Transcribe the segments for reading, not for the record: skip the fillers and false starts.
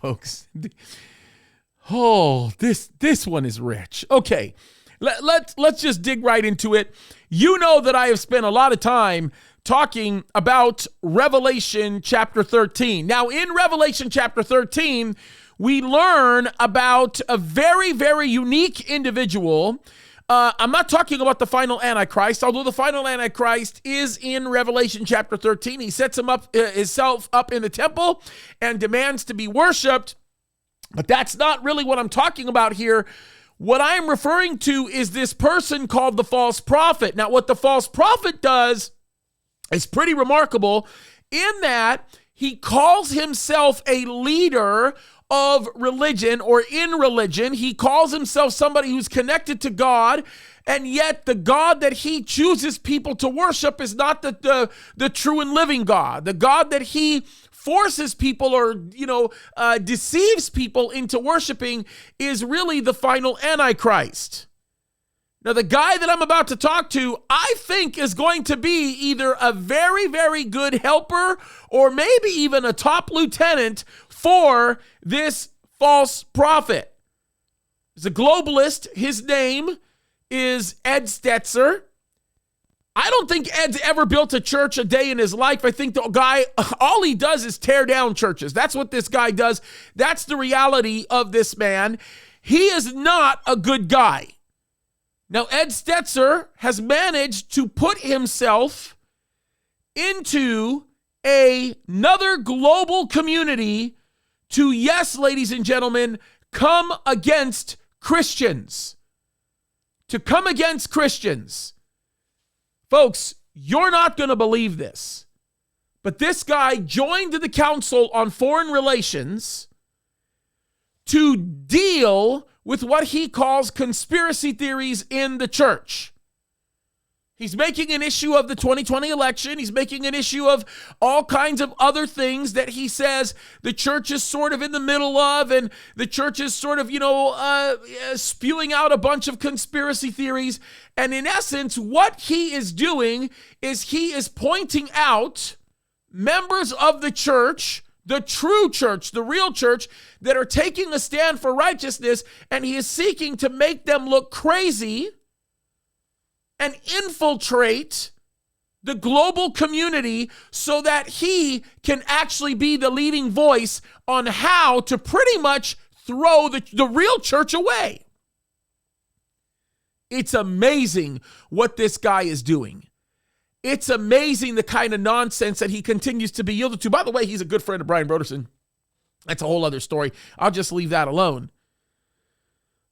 folks. Oh, this one is rich. Okay, let's just dig right into it. You know that I have spent a lot of time talking about Revelation chapter 13. Now, in Revelation chapter 13, we learn about a very, very unique individual. I'm not talking about the final antichrist, although the final antichrist is in Revelation chapter 13. He sets himself up in the temple and demands to be worshiped. But that's not really what I'm talking about here. What I'm referring to is this person called the false prophet. Now, what the false prophet does is pretty remarkable in that he calls himself a leader of religion or in religion. He calls himself somebody who's connected to God, and yet the God that he chooses people to worship is not the true and living God. The God that he forces people or, deceives people into worshiping is really the final antichrist. Now, the guy that I'm about to talk to, I think is going to be either a very, very good helper or maybe even a top lieutenant for this false prophet. He's a globalist. His name is Ed Stetzer. I don't think Ed's ever built a church a day in his life. I think the guy, all he does is tear down churches. That's what this guy does. That's the reality of this man. He is not a good guy. Now, Ed Stetzer has managed to put himself into another global community to, yes, ladies and gentlemen, come against Christians. To come against Christians. Folks, you're not going to believe this, but this guy joined the Council on Foreign Relations to deal with what he calls conspiracy theories in the church. He's making an issue of the 2020 election. He's making an issue of all kinds of other things that he says the church is sort of in the middle of, and the church is sort of, spewing out a bunch of conspiracy theories. And in essence, what he is doing is he is pointing out members of the church, the true church, the real church, that are taking a stand for righteousness, and he is seeking to make them look crazy and infiltrate the global community so that he can actually be the leading voice on how to pretty much throw the real church away. It's amazing what this guy is doing. It's amazing the kind of nonsense that he continues to be yielded to. By the way, he's a good friend of Brian Broderson. That's a whole other story. I'll just leave that alone.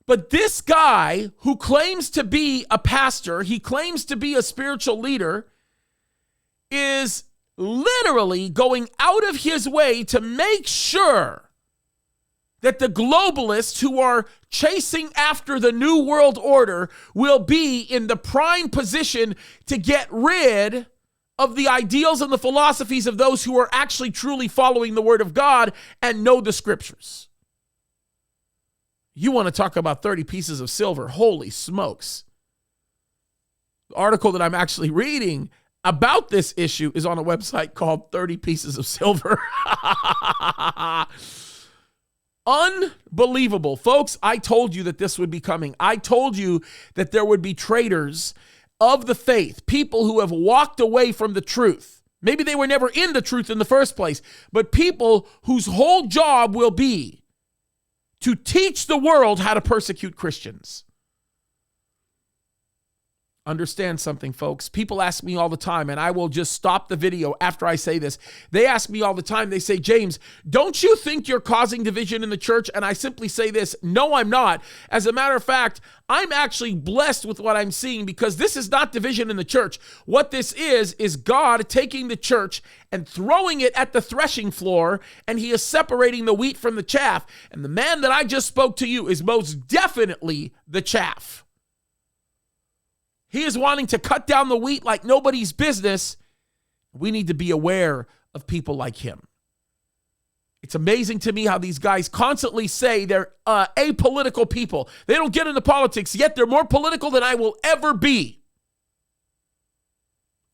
But this guy who claims to be a pastor, he claims to be a spiritual leader, is literally going out of his way to make sure that the globalists who are chasing after the New World Order will be in the prime position to get rid of the ideals and the philosophies of those who are actually truly following the Word of God and know the Scriptures. You want to talk about 30 pieces of silver. Holy smokes. The article that I'm actually reading about this issue is on a website called 30 Pieces of Silver. Unbelievable. Folks, I told you that this would be coming. I told you that there would be traitors of the faith, people who have walked away from the truth. Maybe they were never in the truth in the first place, but people whose whole job will be to teach the world how to persecute Christians. Understand something, folks. People ask me all the time, and I will just stop the video after I say this. They ask me all the time, they say, James, don't you think you're causing division in the church? And I simply say this, no, I'm not. As a matter of fact, I'm actually blessed with what I'm seeing, because this is not division in the church. What this is God taking the church and throwing it at the threshing floor, and he is separating the wheat from the chaff. And the man that I just spoke to you is most definitely the chaff. He is wanting to cut down the wheat like nobody's business. We need to be aware of people like him. It's amazing to me how these guys constantly say they're apolitical people. They don't get into politics, yet they're more political than I will ever be.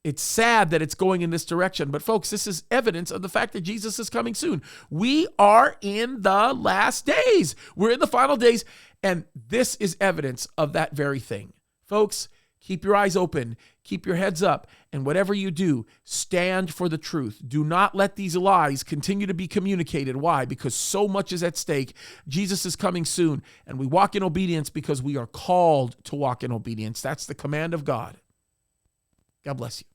It's sad that it's going in this direction. But folks, this is evidence of the fact that Jesus is coming soon. We are in the last days. We're in the final days. And this is evidence of that very thing. Folks, keep your eyes open. Keep your heads up. And whatever you do, stand for the truth. Do not let these lies continue to be communicated. Why? Because so much is at stake. Jesus is coming soon. And we walk in obedience because we are called to walk in obedience. That's the command of God. God bless you.